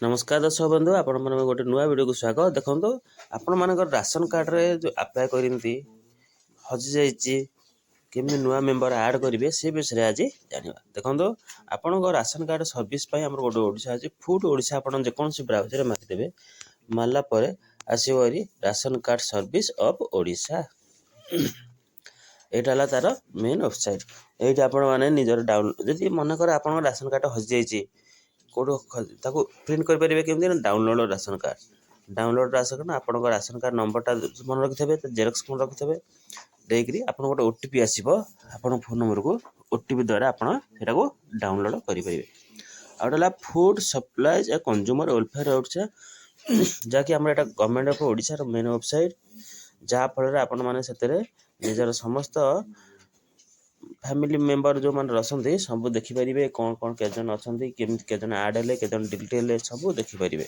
नमस्कार दर्शक बंधु आपण मन गोटे नुआ वीडियो को स्वागत। देखो आपण मान राशन कार्ड रे जो अप्लाई करती हजि जाइए केमी नुआ मेंबर ऐड करेंगे से विषय आज जाना। देखो आपण राशन कार्ड सर्विस गोटे ओडिशा अच्छे फूड ओडिशा आप जेकोसी ब्राउजर मारिदेवे मारापर आसवरी ration card service of Odisha यहाँ तार मेन वेबसाइट। ये आपने निजर डाउनलोड जब मनकर आप राशन कार्ड हजि जाइए कौटो प्रिंट करेंगे केमती डाउनलोड राशन कार्ड आपन राशन कार्ड नंबरटा मन रखिथे जेरक्स मन रखिथे देकरी आप गोटे ओटीपी आसो आप फोन नंबर को ओटीपी द्वारा आपको डाउनलोड करेंगे। आउटा फूड सप्लाईज ए कंज्यूमर वेलफेयर ओडिशा जहाँकि आम government of Odisha main website जहाँफल आपण मैंने निजर समस्त फैमिली मेंबर जो मैंने रसंती सब देखिपारे कौन कौन केजन अच्छा केमी केजन आड है केजन डिलीट है सब देखिपारे।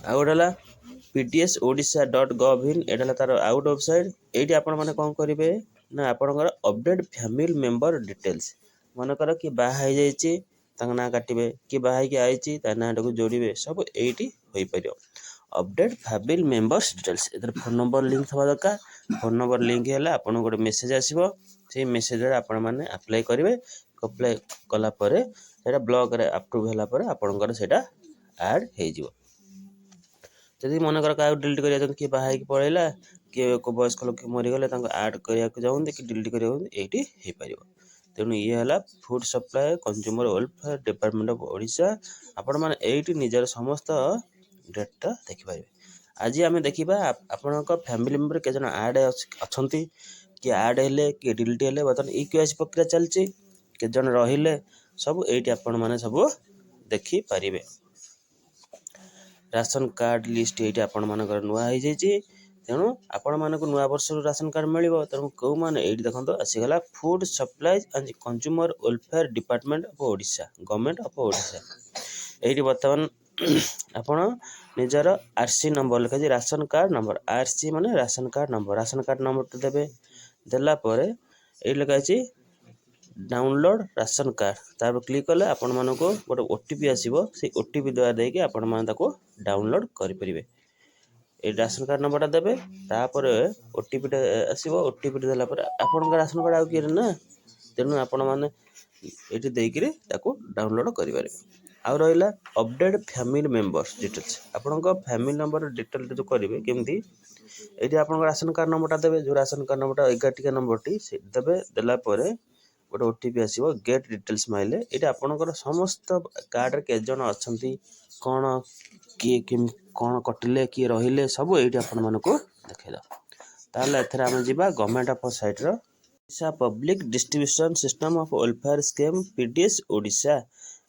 आउटा pts odisha.gov.in एटा तार आउट वेबसाइट। ये आपण मैंने कौन करेंगे ना आपंकर अपडेट फैमिली मेंबर डिटेल्स मनकर कि बाहर जाइए ना काटे कि बाहर आई ना को जोड़े सब ये हो पार। अपडेट फैमिली मेंबर्स डिटेल्स इधर फोन नंबर लिंक थवा दरकार। फोन नंबर लिंक है आपन गोटे मेसेज आसो से मेसेज आपण मैंने अप्लाई करेंगे। अप्लाई कलापर ब्लॉक रे अप्रूव होगापर आपंकर से ऐड हो जदि मनकर क्या डिलीट करा किए बाहर पलैला किए वयस्क लोक मरीगले ऐड करने चाहते कि डिलीट करते ये पार। तेणु ये है food supply consumer welfare department of Odisha आपण मैंने ये निजर समस्त डेटा देखिपारे। आज आम देखा आपण फैमिली मेंबर के ऐड अच्छा किए ऐड है किए डिलीट है बर्तमान ईक्यूआईसी प्रक्रिया चलती के रहिले सब ये आपण मैंने सब देखिपारे। राशन कार्ड लिस्ट ये आपण मानकर नुआ हो जाइए तेणु आपण मानक नुआ वर्ष राशन कार्ड मिल तेणु कौ मैंने ये देखो आसीगला food supplies and consumer welfare department of Odisha government of Odisha. ये बर्तमान आपण निजर आरसी नंबर लिखा राशन कार्ड नंबर आरसी माने राशन कार्ड नंबर तो देवे देलापर ये लिखाई डाउनलोड राशन कार्ड तापर क्लिक कले आपण मानक गोटे ओटीपी आसो से ओटीपी द्वारा देके आपण माने डाउनलोड करेंगे। ये राशन कार्ड नंबरटा देवे तापर ओटीपी आसो ओटीपी देलापर आपण राशन कार्ड आउ किए ना तेणु आपण मैंने ये देकर डाउनलोड करेंगे। आउ रहा अपडेट फैमिली मेंबर्स डिटेल्स आपण फैमिली नंबर डिटेल जो करेंगे केमती ये आप राशन कार्ड नंबरटा देवे जो राशन कार्ड नंबरटा 11 नंबर टी देवे देलापर गोटे ओटीपी आसो गेट डिटेल्स माइले ये आपंकर समस्त कार्ड के जन अच्छा कौन किए कौन कटिले किए रहिले सब ये आपण मानक देखा ताल एथर आम जा government of site Odisha public distribution system of welfare scheme PDS Odisha.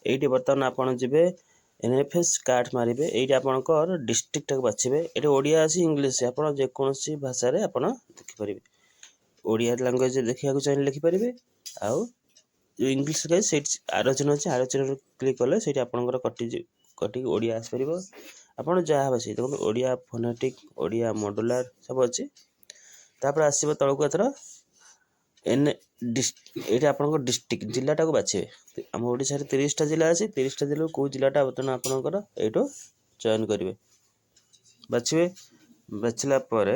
ये बर्तमान आपड़ जी एनएफएस कार्ड मारे ये आपंकर डिस्ट्रिक्ट बाछे ये ओडिया अच्छी इंग्लीश आप जेकोसी भाषा आप देखिपारे ओडिया लैंग्वेज देखा चाहिए लिखिपारे आउ जो इंग्लीश से आलोचन अच्छे आलोचन क्लिक कले से आपंकर कटी ओडिया आसपर आप जहाँ भाषा देखो ओडिया फोनेटिक ओडिया मॉड्यूलर सब अच्छे तापर आसो तौक एथर एन ये आप डिस्ट्रिक्ट जिलाटा को बाछे आम ओडिशा 30टा जिला अच्छे 30टा जिला कौ जिलाटा बर्तमान आपंकर ये चयन करेंगे बाछे बाछलापर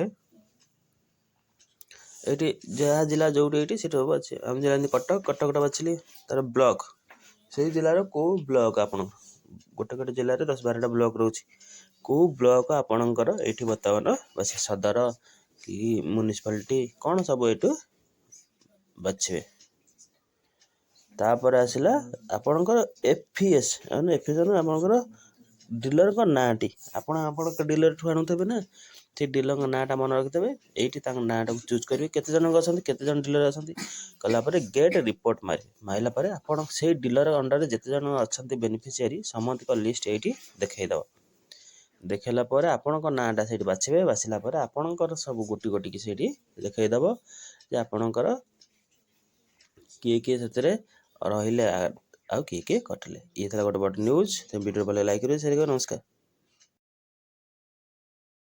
ये जहाँ जिला जो ये सब अच्छे आम जिला कटक कटकटा बाछिली तार ब्लॉक से जिलार कौ ब्लॉक आप गोटे गोटे जिले में 10-12टा ब्लॉक रोचे कौ ब्लॉक आपणकर ये बर्तमान बस सदर कि म्यूनिसिपालिटी कौन सब ये बाछे तापर आसला आपणकर एफईएस आपणकर डीलर का नाटी आप डीलर ठू आणुवे ना से डीलर नाटा मन रखिथे ये नाटा को चूज करेंगे केते जन केते जन डीलर आसती कलापर गेट रिपोर्ट मारिलापर आप से डीलर अंडर जिते जन अच्छा बेनिफिशियरी समस्त लिस्ट ये देखईदेव देखला आपण नाटा से बाछे बाछिला आपणकर सब गोटी गोटी की से देखईदेव जे आपणकर किए किए से रहिले आउ किए किए कटिले ये गोटे बड़ न्यूज वीडियो भले लाइक करेंगे। नमस्कार।